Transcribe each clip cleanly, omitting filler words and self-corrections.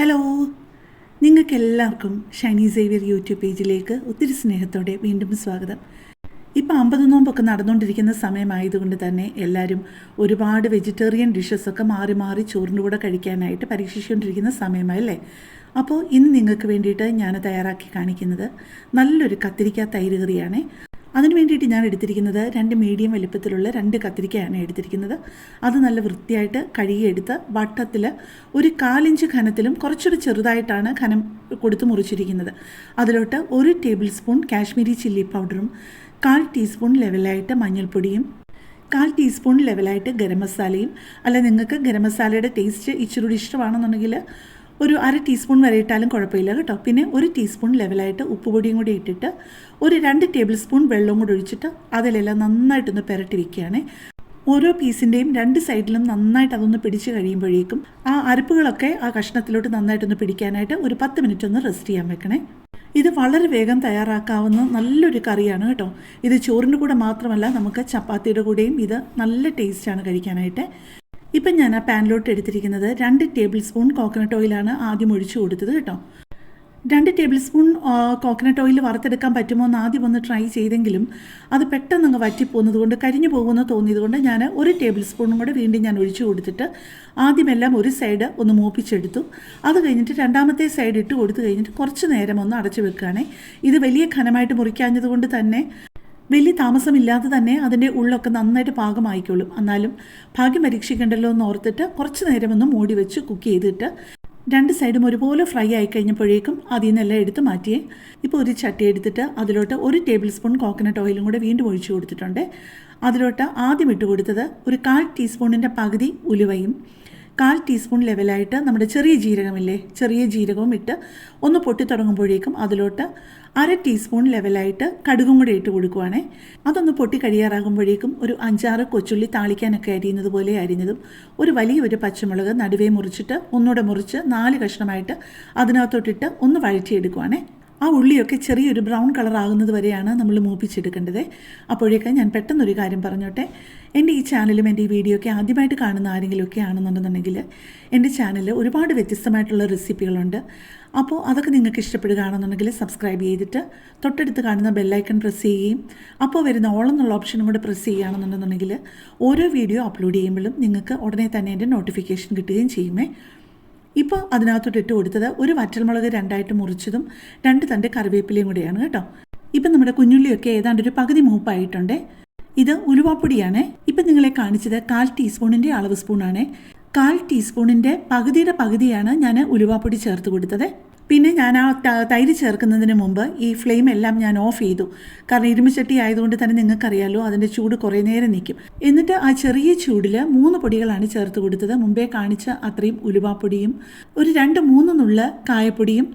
Hello, നിങ്ങൾക്കെല്ലാവർക്കും Shiny Xavier YouTube പേജിലേക്ക് ഒത്തിരി സ്നേഹത്തോടെ വീണ്ടും സ്വാഗതം. ഇപ്പോൾ 50 നോമ്പൊക്കെ നടന്നുകൊണ്ടിരിക്കുന്ന സമയമായതുകൊണ്ട് തന്നെ എല്ലാവരും ഒരുപാട് വെജിറ്റേറിയൻ ഡിഷസൊക്കെ മാറി മാറി ചോറിൻ്റെ കൂടെ കഴിക്കാനായിട്ട് പരീക്ഷിച്ചുകൊണ്ടിരിക്കുന്ന സമയമായല്ലേ. അപ്പോൾ ഇന്ന് നിങ്ങൾക്ക് വേണ്ടിയിട്ട് ഞാൻ തയ്യാറാക്കി കാണിക്കുന്നത് നല്ലൊരു കത്തിരിക്ക തൈര് കറിയാണ്. അതിന് വേണ്ടിയിട്ട് ഞാൻ എടുത്തിരിക്കുന്നത് 2 മീഡിയം വലിപ്പത്തിലുള്ള 2 കത്തിരിക്കയാണ് എടുത്തിരിക്കുന്നത്. അത് നല്ല വൃത്തിയായിട്ട് കഴുകിയെടുത്ത് വട്ടത്തിൽ ഒരു 1/4 ഇഞ്ച് ഘനത്തിലും കുറച്ചുകൂടി ചെറുതായിട്ടാണ് ഘനം കൊടുത്ത് മുറിച്ചിരിക്കുന്നത്. അതിലോട്ട് 1 ടേബിൾ സ്പൂൺ കാശ്മീരി ചില്ലി പൗഡറും 1/4 ടീസ്പൂൺ ലെവലായിട്ട് മഞ്ഞൾപ്പൊടിയും 1/4 ടീസ്പൂൺ ലെവലായിട്ട് ഗരം മസാലയും, അല്ല നിങ്ങൾക്ക് ഗരം മസാലയുടെ ടേസ്റ്റ് ഇച്ചിരി ഇഷ്ടമാണെന്നുണ്ടെങ്കിൽ ഒരു 1/2 ടീസ്പൂൺ വരെ ഇട്ടാലും കുഴപ്പമില്ല കേട്ടോ. പിന്നെ 1 ടീസ്പൂൺ ലെവലായിട്ട് ഉപ്പുപൊടിയും കൂടി ഇട്ടിട്ട് ഒരു 2 ടേബിൾ സ്പൂൺ വെള്ളവും കൂടി ഒഴിച്ചിട്ട് അതിലെല്ലാം നന്നായിട്ടൊന്ന് പുരട്ടി വയ്ക്കുകയാണ്. ഓരോ പീസിൻ്റെയും 2 സൈഡിലും നന്നായിട്ട് അതൊന്ന് പിടിച്ച് കഴിയുമ്പോഴേക്കും ആ അരപ്പുകളൊക്കെ ആ കഷ്ണത്തിലോട്ട് നന്നായിട്ടൊന്ന് പിടിക്കാനായിട്ട് ഒരു 10 മിനിറ്റ് ഒന്ന് റെസ്റ്റ് ചെയ്യാൻ വെക്കണേ. ഇത് വളരെ വേഗം തയ്യാറാക്കാവുന്ന നല്ലൊരു കറിയാണ് കേട്ടോ. ഇത് ചോറിൻ്റെ കൂടെ മാത്രമല്ല, നമുക്ക് ചപ്പാത്തിയുടെ കൂടെയും ഇത് നല്ല ടേസ്റ്റാണ് കഴിക്കാനായിട്ട്. ഇപ്പം ഞാൻ ആ പാനിലോട്ട് എടുത്തിരിക്കുന്നത് 2 ടേബിൾ സ്പൂൺ കോക്കനട്ട് ഓയിലാണ് ആദ്യം ഒഴിച്ചു കൊടുത്തത് കേട്ടോ. 2 ടേബിൾ സ്പൂൺ കോക്കനട്ട് ഓയിൽ വറുത്തെടുക്കാൻ പറ്റുമോ എന്ന് ആദ്യം ഒന്ന് ട്രൈ ചെയ്തെങ്കിലും അത് പെട്ടെന്ന് അങ്ങ് വറ്റിപ്പോകുന്നത് കൊണ്ട് കരിഞ്ഞു പോകുമെന്ന് തോന്നിയത് കൊണ്ട് ഞാൻ 1 ടേബിൾ സ്പൂണും കൂടെ വീണ്ടും ഞാൻ ഒഴിച്ചു കൊടുത്തിട്ട് ആദ്യമെല്ലാം ഒരു സൈഡ് ഒന്ന് മൂപ്പിച്ചെടുത്തു. അത് കഴിഞ്ഞിട്ട് രണ്ടാമത്തെ സൈഡ് ഇട്ട് കൊടുത്തു കഴിഞ്ഞിട്ട് കുറച്ച് നേരം ഒന്ന് അടച്ചു വെക്കുകയാണേ. ഇത് വലിയ ഘനമായിട്ട് മുറിക്കാഞ്ഞത് കൊണ്ട് തന്നെ വലിയ താമസമില്ലാതെ തന്നെ അതിൻ്റെ ഉള്ളൊക്കെ നന്നായിട്ട് പാകമായിക്കോളും. എന്നാലും ഭാഗ്യം പരീക്ഷിക്കണ്ടല്ലോ എന്ന് ഓർത്തിട്ട് കുറച്ച് നേരം ഒന്ന് മൂടി വെച്ച് കുക്ക് ചെയ്തിട്ട് 2 സൈഡും ഒരുപോലെ ഫ്രൈ ആയി കഴിഞ്ഞപ്പോഴേക്കും അതിൽ നിന്നെല്ലാം എടുത്ത് മാറ്റിയേ. ഇപ്പോൾ ഒരു ചട്ടി എടുത്തിട്ട് അതിലോട്ട് 1 ടേബിൾ സ്പൂൺ കോക്കനട്ട് ഓയിലും കൂടെ വീണ്ടും ഒഴിച്ചു കൊടുത്തിട്ടുണ്ട്. അതിലോട്ട് ആദ്യം ഇട്ട് കൊടുത്തത് ഒരു 1/4 ടീസ്പൂണിൻ്റെ പകുതി ഉലുവയും 1/4 ടീസ്പൂൺ ലെവലായിട്ട് നമ്മുടെ ചെറിയ ജീരകമില്ലേ, ചെറിയ ജീരകവും ഇട്ട് ഒന്ന് പൊട്ടി തുടങ്ങുമ്പോഴേക്കും അതിലോട്ട് 1/2 ടീസ്പൂൺ ലെവലായിട്ട് കടുകും കൂടെ ഇട്ട് കൊടുക്കുവാണേ. അതൊന്ന് പൊട്ടി കഴിയാറാകുമ്പോഴേക്കും ഒരു 5-6 കൊച്ചുള്ളി താളിക്കാനൊക്കെ അരിയുന്നത് പോലെ അരിഞ്ഞതും ഒരു വലിയൊരു പച്ചമുളക് നടുവേ മുറിച്ചിട്ട് ഒന്നുകൂടെ മുറിച്ച് 4 കഷ്ണമായിട്ട് അതിനകത്തോട്ടിട്ട് ഒന്ന് വഴറ്റിയെടുക്കുവാണേ. ആ ഉള്ളിയൊക്കെ ചെറിയൊരു ബ്രൗൺ കളർ ആകുന്നത് വരെയാണ് നമ്മൾ മൂപ്പിച്ചെടുക്കേണ്ടത്. അപ്പോഴേക്ക് ഞാൻ പെട്ടെന്നൊരു കാര്യം പറഞ്ഞോട്ടെ. എൻ്റെ ഈ ചാനലും എൻ്റെ ഈ വീഡിയോ ഒക്കെ ആദ്യമായിട്ട് കാണുന്ന ആരെങ്കിലുമൊക്കെ ആണെന്നുണ്ടെന്നുണ്ടെങ്കിൽ എൻ്റെ ചാനലിൽ ഒരുപാട് വ്യത്യസ്തമായിട്ടുള്ള റെസിപ്പികളുണ്ട്. അപ്പോൾ അതൊക്കെ നിങ്ങൾക്ക് ഇഷ്ടപ്പെടുകയാണെന്നുണ്ടെങ്കിൽ സബ്സ്ക്രൈബ് ചെയ്തിട്ട് തൊട്ടടുത്ത് കാണുന്ന ബെല്ലൈക്കൺ പ്രസ് ചെയ്യുകയും അപ്പോൾ വരുന്ന ഓൾ എന്നുള്ള ഓപ്ഷനും കൂടെ പ്രസ് ചെയ്യുകയാണെന്നുണ്ടെന്നുണ്ടെങ്കിൽ ഓരോ വീഡിയോ അപ്ലോഡ് ചെയ്യുമ്പോഴും നിങ്ങൾക്ക് ഉടനെ തന്നെ എൻ്റെ നോട്ടിഫിക്കേഷൻ കിട്ടുകയും ചെയ്യുമേ. ഇപ്പോൾ അതിനകത്തോട്ട് ഇട്ട് കൊടുത്തത് ഒരു വറ്റൽമുളക് 2ആയിട്ട് മുറിച്ചതും 2 തണ്ട് കറിവേപ്പിലയും കൂടെയാണ് കേട്ടോ. ഇപ്പം നമ്മുടെ കുഞ്ഞുള്ളിയൊക്കെ ഏതാണ്ട് ഒരു പകുതി മൂപ്പായിട്ടുണ്ട്. ഇത് ഉലുവാപ്പൊടിയാണ്. ഇപ്പം നിങ്ങളെ കാണിച്ചത് 1/4 ടീസ്പൂണിൻ്റെ അളവ് സ്പൂണാണ്. 1/4 ടീസ്പൂണിൻ്റെ പകുതിയാണ് ഞാൻ ഉലുവാപ്പൊടി ചേർത്ത് കൊടുത്തത്. പിന്നെ ഞാൻ ആ തൈര് ചേർക്കുന്നതിന് മുമ്പ് ഈ ഫ്ലെയിം എല്ലാം ഞാൻ ഓഫ് ചെയ്തു. കാരണം ഇരുമ്പുചട്ടി ആയതുകൊണ്ട് തന്നെ നിങ്ങൾക്കറിയാമല്ലോ, അതിൻ്റെ ചൂട് കുറേ നേരം നിൽക്കും. എന്നിട്ട് ആ ചെറിയ ചൂടിൽ 3 പൊടികളാണ് ചേർത്ത് കൊടുത്തത്. മുമ്പേ കാണിച്ച അത്രയും ഉലുവാപ്പൊടിയും ഒരു 2-3 നുള്ള കായപ്പൊടിയും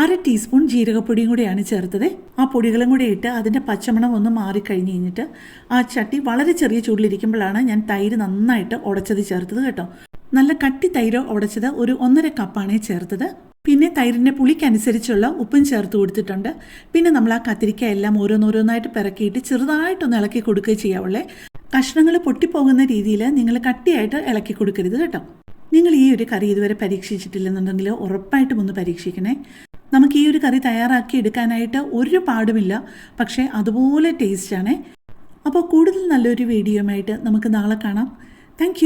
1/2 ടീസ്പൂൺ ജീരകപ്പൊടിയും കൂടെയാണ് ചേർത്തത്. ആ പൊടികളും കൂടെ ഇട്ട് അതിൻ്റെ പച്ചമണം ഒന്ന് മാറിക്കഴിഞ്ഞ് കഴിഞ്ഞിട്ട് ആ ചട്ടി വളരെ ചെറിയ ചൂടിലിരിക്കുമ്പോഴാണ് ഞാൻ തൈര് നന്നായിട്ട് ഉടച്ചത് ചേർത്തത് കേട്ടോ. നല്ല കട്ടി തൈര് ഉടച്ചത് ഒരു 1.5 കപ്പാണ് ചേർത്തത്. പിന്നെ തൈരിൻ്റെ പുളിക്കനുസരിച്ചുള്ള ഉപ്പും ചേർത്ത് കൊടുത്തിട്ടുണ്ട്. പിന്നെ നമ്മൾ ആ കത്തിരിക്ക എല്ലാം ഓരോന്നോരോന്നായിട്ട് പിറക്കിയിട്ട് ചെറുതായിട്ടൊന്ന് ഇളക്കി കൊടുക്കുകയും ചെയ്യാവുള്ളേ. കഷ്ണങ്ങൾ പൊട്ടിപ്പോകുന്ന രീതിയിൽ നിങ്ങൾ കട്ടിയായിട്ട് ഇളക്കി കൊടുക്കരുത് കേട്ടോ. നിങ്ങൾ ഈ ഒരു കറി ഇതുവരെ പരീക്ഷിച്ചിട്ടില്ലെന്നുണ്ടെങ്കിൽ ഉറപ്പായിട്ടും ഒന്ന് പരീക്ഷിക്കണേ. നമുക്ക് ഈ ഒരു കറി തയ്യാറാക്കി എടുക്കാനായിട്ട് ഒരു പാടുമില്ല, പക്ഷേ അതുപോലെ ടേസ്റ്റാണ്. അപ്പോൾ കൂടുതൽ നല്ലൊരു വീഡിയോയുമായിട്ട് നമുക്ക് നാളെ കാണാം. താങ്ക്